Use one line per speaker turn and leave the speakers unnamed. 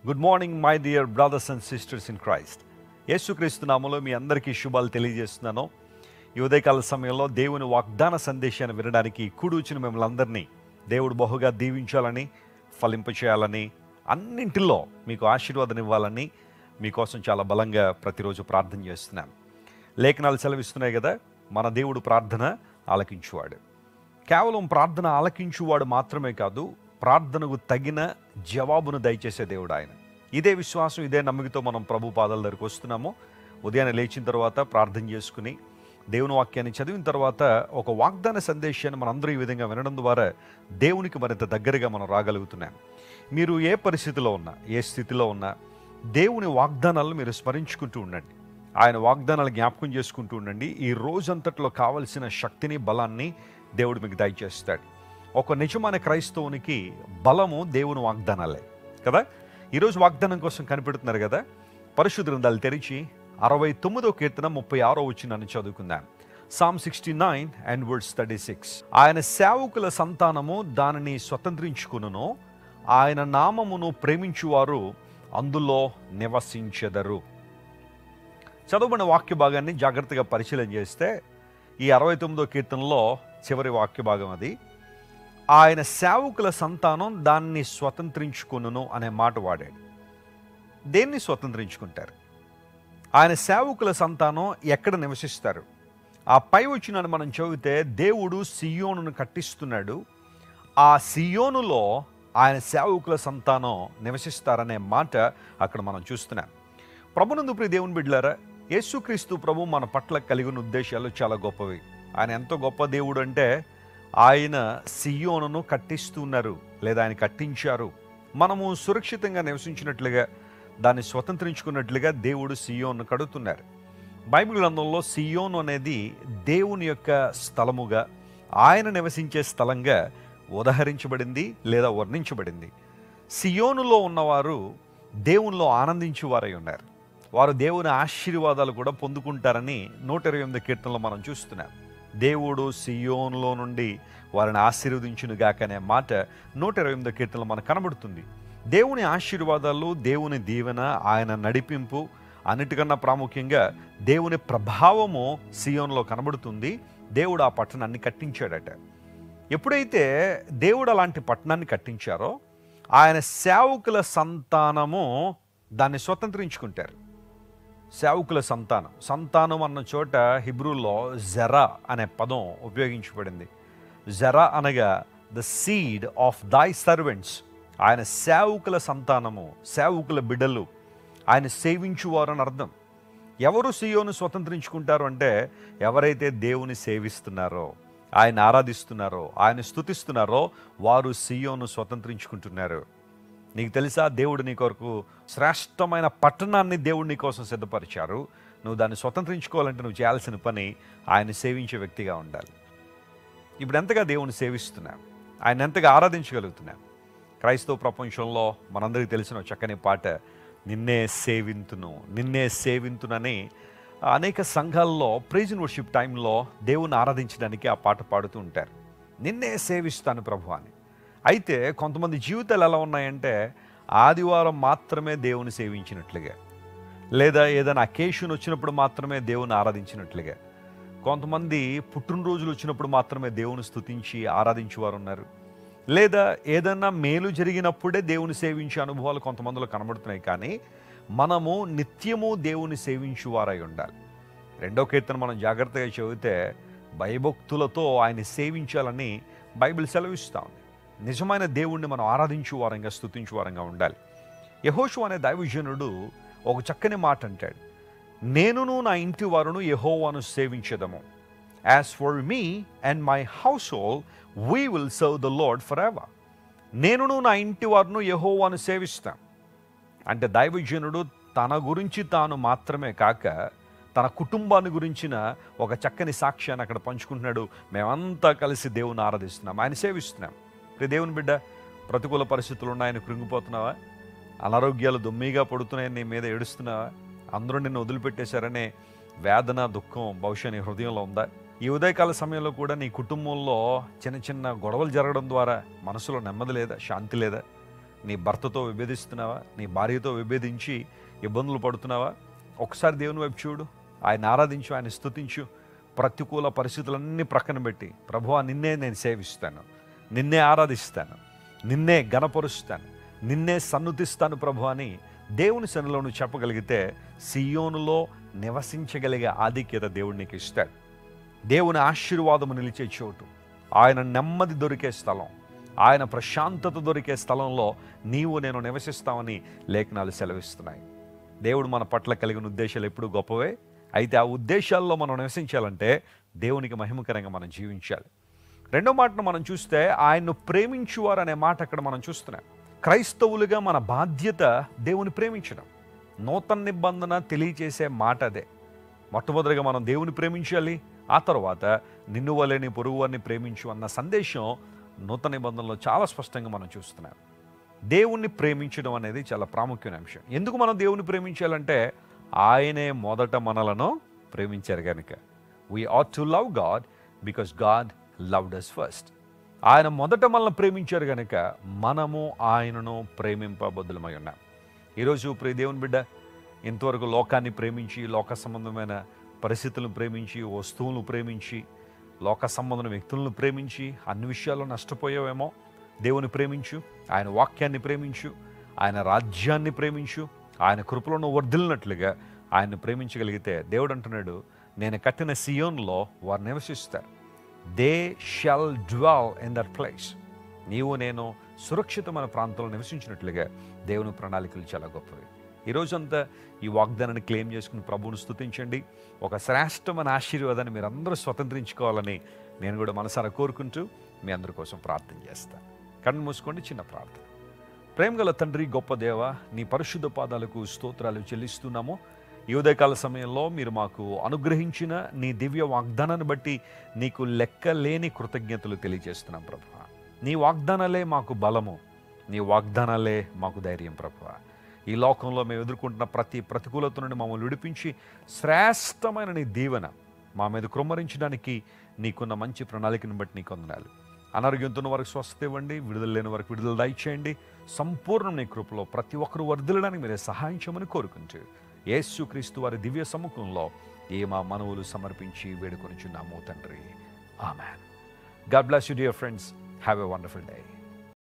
Good morning my dear brothers and sisters in Christ. యేసుక్రీస్తు నామములో మీ అందరికీ శుభాలు తెలియజేస్తున్నాను. ఈ ఉదయకాల సమయంలో దేవుని వాగ్దాన సందేశాన్ని వినడానికి కూడొచ్చిన మిమ్మల్ని అందరినీ దేవుడు బహుగా దీవించాలని, ఫలింపచేయాలని, అన్నింటిలో మీకు ఆశీర్వాదం ఇవ్వాలని మీకోసం చాలా బలంగా ప్రతిరోజు ప్రార్థన చేస్తున్నాను. లేఖనాలు సెలవిస్తున్నాయి కదా, మన దేవుడు ప్రార్థన ఆలకించువాడు. కేవలం ప్రార్థన ఆలకించువాడు మాత్రమే కాదు, ప్రార్థనకు తగిన జవాబును దయచేసే దేవుడు ఆయన. ఇదే విశ్వాసం, ఇదే నమ్మికతో మనం ప్రభు పాదాల దగ్గరికి వస్తున్నాము. ఉదయాన్నే లేచిన తర్వాత ప్రార్థన చేసుకుని దేవుని వాక్యాన్ని చదివిన తర్వాత ఒక వాగ్దాన సందేశాన్ని మనందరూ ఈ విధంగా వినడం ద్వారా దేవునికి మరింత దగ్గరగా మనం రాగలుగుతున్నాం. మీరు ఏ పరిస్థితిలో ఉన్నా, ఏ స్థితిలో ఉన్నా దేవుని వాగ్దానాలను మీరు స్మరించుకుంటూ ఉండండి. ఆయన వాగ్దానాలు జ్ఞాపకం చేసుకుంటూ ఉండండి. ఈ రోజంతట్లో కావలసిన శక్తిని, బలాన్ని దేవుడు మీకు దయచేస్తాడు. ఒక నిజమైన క్రైస్తవునికి బలము దేవుని వాగ్దానాలే కదా. ఈరోజు వాగ్దానం కోసం కనిపెడుతున్నారు కదా. పరిశుద్ధ గ్రంథాలు తెరిచి 69వ కీర్తన 36వ వచనాన్ని చదువుకుందాం. Psalm 69 and verse 36. ఆయన సేవకుల సంతానము దానిని స్వతంత్రించుకును, ఆయన నామమును ప్రేమించువారు అందులో నివసించెదరు. చదువుబడిన వాక్య భాగాన్ని జాగ్రత్తగా పరిశీలన చేస్తే ఈ 69వ కీర్తనలో చివరి వాక్య భాగం అది. ఆయన సేవకుల సంతానం దాన్ని స్వతంత్రించుకును అనే మాట వాడాడు. దేన్ని స్వతంత్రించుకుంటారు? ఆయన సేవకుల సంతానం ఎక్కడ నివసిస్తారు? ఆ పై వచనాన్ని మనం చదివితే దేవుడు సియోనును కట్టిస్తున్నాడు. ఆ సియోనులో ఆయన సేవకుల సంతానం నివసిస్తారనే మాట అక్కడ మనం చూస్తున్నాం. ప్రభునందు ప్రియ దేవుని బిడ్డలారా, యేసుక్రీస్తు ప్రభు మన పట్ల కలిగిన ఉద్దేశాలు చాలా గొప్పవి. ఆయన ఎంతో గొప్ప దేవుడు అంటే ఆయన సియోనును కట్టిస్తున్నారు, లేదా ఆయన కట్టించారు. మనము సురక్షితంగా నివసించినట్లుగా, దాన్ని స్వతంత్రించుకున్నట్లుగా దేవుడు సియోను కడుతున్నారు. బైబిల్ గ్రంథంలో సియోను అనేది దేవుని యొక్క స్థలముగా, ఆయన నివసించే స్థలంగా ఉదహరించబడింది లేదా వర్ణించబడింది. సియోనులో ఉన్నవారు దేవునిలో ఆనందించేవారై ఉన్నారు. వారు దేవుని ఆశీర్వాదాలు కూడా పొందుకుంటారని 128 కీర్తనలో మనం చూస్తున్నాం. దేవుడు సియోనులో నుండి వారిని ఆశీర్వదించునుగాక అనే మాట 128 కీర్తనలో మనకు కనబడుతుంది. దేవుని ఆశీర్వాదాలు, దేవుని దీవెన, ఆయన నడిపింపు, అన్నిటికన్నా ప్రాముఖ్యంగా దేవుని ప్రభావము సియోనులో కనబడుతుంది. దేవుడు ఆ పట్టణాన్ని కట్టించాడట. ఎప్పుడైతే దేవుడు అలాంటి పట్టణాన్ని కట్టించారో ఆయన సేవకుల సంతానము దాన్ని స్వతంత్రించుకుంటారు. సేవకుల సంతానం, సంతానం అన్న చోట హిబ్రూలో జరా అనే పదం ఉపయోగించబడింది. జరా అనగా ద సీడ్ ఆఫ్ దై సర్వెంట్స్. ఆయన సేవకుల సంతానము, సేవకుల బిడ్డలు, ఆయన సేవించువారు అని అర్థం. ఎవరు సియోను స్వతంత్రించుకుంటారు అంటే ఎవరైతే దేవుని సేవిస్తున్నారో, ఆయన ఆరాధిస్తున్నారో, ఆయన స్తుతిస్తున్నారో వారు సియోను స్వతంత్రించుకుంటున్నారు. నీకు తెలుసా, దేవుడు నీ కొరకు శ్రేష్టమైన పట్టణాన్ని దేవుడు నీ కోసం సిద్ధపరిచారు. నువ్వు దాన్ని స్వతంత్రించుకోవాలంటే నువ్వు చేయాల్సిన పని ఆయన సేవించే వ్యక్తిగా ఉండాలి. ఇప్పుడు ఎంతగా దేవుని సేవిస్తున్నాం, ఆయన ఎంతగా ఆరాధించగలుగుతున్నాం? క్రైస్తవ ప్రపంచంలో మనందరికీ తెలిసిన చక్కని పాట, నిన్నే సేవింతును, నిన్నే సేవింతునని అనేక సంఘాల్లో ప్రైజ్ అండ్ వర్షిప్ టైంలో దేవుని ఆరాధించడానికి ఆ పాట పాడుతూ ఉంటారు. నిన్నే సేవిస్తాను ప్రభు అని. అయితే కొంతమంది జీవితాలు ఎలా ఉన్నాయంటే ఆదివారం మాత్రమే దేవుని సేవించినట్లుగా, లేదా ఏదైనా అకేషన్ వచ్చినప్పుడు మాత్రమే దేవుని ఆరాధించినట్లుగా, కొంతమంది పుట్టినరోజులు వచ్చినప్పుడు మాత్రమే దేవుని స్తుతించి ఆరాధించేవారు ఉన్నారు. లేదా ఏదైనా మేలు జరిగినప్పుడే దేవుని సేవించే అనుభవాలు కొంతమందిలో కనబడుతున్నాయి. కానీ మనము నిత్యము దేవుని సేవించువారై ఉండాలి. 2వ కీర్తన మనం జాగ్రత్తగా చదివితే భయభక్తులతో ఆయన సేవించాలని బైబిల్ సెలవిస్తూ ఉంది. నిజమైన దేవుణ్ణి మనం ఆరాధించు వారంగా, స్తుతించు వారంగా ఉండాలి. యెహోషువ అనే దైవజనుడు ఒక చక్కని మాట అంటాడు, నేనును నా ఇంటి వారును యెహోవాను సేవించెదము. As for me and my household we will serve the Lord forever. నేనును నా ఇంటి వారును యెహోవాను సేవిస్తాం అంటే దైవజనుడు తన గురించి తాను మాత్రమే కాక తన కుటుంబాన్ని గురించిన ఒక చక్కని సాక్ష్యాన్ని అక్కడ పంచుకుంటున్నాడు. మేమంతా కలిసి దేవుని ఆరాధిస్తున్నాం, ఆయన సేవిస్తున్నాం. దేవుని బిడ్డ, ప్రతికూల పరిస్థితులు ఉన్నాయని కృంగిపోతున్నావా? అనారోగ్యాలు దొమ్మిగా పడుతున్నాయని నీ మీద ఏడుస్తున్నావా? అందరూ నిన్ను వదిలిపెట్టేశారనే వేదన, దుఃఖం బహుశా నీ హృదయంలో ఉందా? ఈ ఉదయకాల సమయంలో కూడా నీ కుటుంబంలో చిన్న చిన్న గొడవలు జరగడం ద్వారా మనసులో నెమ్మది లేదా, శాంతి లేదా? నీ భర్తతో విభేదిస్తున్నావా? నీ భార్యతో విభేదించి ఇబ్బందులు పడుతున్నావా? ఒకసారి దేవుని వైపు చూడు, ఆయన ఆరాధించు, ఆయన స్తుతించు. ప్రతికూల పరిస్థితులన్నీ ప్రక్కన పెట్టి, ప్రభువా నిన్నే నేను సేవిస్తాను, నిన్నే ఆరాధిస్తాను, నిన్నే గణపరుస్తాను, నిన్నే సన్నుతిస్తాను ప్రభు అని దేవుని సన్నిధిలో నువ్వు చెప్పగలిగితే సియోనులో నివసించగలిగే ఆధిక్యత దేవుడు నీకు ఇస్తాడు. దేవుని ఆశీర్వాదము నిలిచే చోటు, ఆయన నెమ్మది దొరికే స్థలం, ఆయన ప్రశాంతత దొరికే స్థలంలో నీవు నేను నివసిస్తామని లేఖనాలు సెలవిస్తున్నాయి. దేవుడు మన పట్ల కలిగిన ఉద్దేశాలు ఎప్పుడూ గొప్పవే. అయితే ఆ ఉద్దేశాల్లో మనం నివసించాలంటే దేవునికి మహిమకరంగా మనం జీవించాలి. రెండో మాటను మనం చూస్తే ఆయన్ను ప్రేమించువారు అనే మాట అక్కడ మనం చూస్తున్నాం. క్రైస్తవులుగా మన బాధ్యత దేవుని ప్రేమించడం. నూతన నిబంధన తెలియచేసే మాట అదే. మొట్టమొదటిగా మనం దేవుని ప్రేమించాలి, ఆ తర్వాత నిన్ను వలె నీ పొరుగువారిని ప్రేమించు అన్న సందేశం నూతన నిబంధనలో చాలా స్పష్టంగా మనం చూస్తున్నాం. దేవుణ్ణి ప్రేమించడం అనేది చాలా ప్రాముఖ్యమైన అంశం. ఎందుకు మనం దేవుని ప్రేమించాలంటే ఆయనే మొదట మనలను ప్రేమించారు కనుక. We ought to love God because God loved us first. ఆయన మొదట మనల్ని ప్రేమించారు కనుక మనము ఆయనను ప్రేమింపబద్దులమై ఉన్నాం. ఈరోజు ప్రియ దేవుని బిడ్డ, ఇంతవరకు లోకాన్ని ప్రేమించి, లోక సంబంధమైన పరిస్థితులను ప్రేమించి, వస్తువులను ప్రేమించి, లోక సంబంధమైన వ్యక్తులను ప్రేమించి అన్ని విషయాల్లో నష్టపోయావేమో. దేవుని ప్రేమించు, ఆయన వాక్యాన్ని ప్రేమించు, ఆయన రాజ్యాన్ని ప్రేమించు, ఆయన కృపలను వర్ధిల్లినట్లుగా ఆయన్ని ప్రేమించగలిగితే దేవుడు అంటున్నాడు, నేను కట్టిన సియోన్లో వారు నివసిస్తారు. They shall dwell in that place. నీవు నేను సురక్షితమైన ప్రాంతంలో నివసించినట్లుగా దేవుని ప్రణాళికలు చాలా గొప్పవి. ఈరోజంతా ఈ వాగ్దానాన్ని క్లెయిమ్ చేసుకుని ప్రభువును స్తుతించండి. ఒక శ్రేష్టమైన ఆశీర్వాదాన్ని మీరు అందరూ స్వతంత్రించుకోవాలని నేను కూడా మనసారా కోరుకుంటూ మీ అందరి కోసం ప్రార్థన చేస్తాను. కళ్ళు మూసుకోండి, చిన్న ప్రార్థన. ప్రేమగల తండ్రి, గొప్ప దేవ, నీ పరిశుద్ధ పాదాలకు స్తోత్రాలు చెల్లిస్తున్నాము. ఈ ఉదయకాల సమయంలో మీరు మాకు అనుగ్రహించిన నీ దివ్య వాగ్దానాన్ని బట్టి నీకు లెక్కలేని కృతజ్ఞతలు తెలియజేస్తున్నాం ప్రభువా. నీ వాగ్దానాలే మాకు బలము, నీ వాగ్దానాలే మాకు ధైర్యం ప్రభువా. ఈ లోకంలో మేము ఎదుర్కొంటున్న ప్రతి ప్రతికూలత నుండి మమ్మల్ని విడిపించి శ్రేష్టమైన నీ దీవెన మా మీద కృమ్మరించడానికి నీకున్న మంచి ప్రణాళికను బట్టి నీకు వందనాలు. అనారోగ్యంతో ఉన్న వారికి స్వస్థత ఇవ్వండి, విడుదల లేని వారికి విడుదల దయచేయండి. సంపూర్ణ నీ కృపలో ప్రతి ఒక్కరూ వర్ధిల్లడానికి మీరే సహాయం చేయమని కోరుకుంటూ యేసుక్రీస్తు వారి దివ్య సముఖంలో మా మనవులు సమర్పించి వేడుకొనిచున్నాము తండ్రి. ఆమేన్. God bless you dear friends. Have a wonderful day.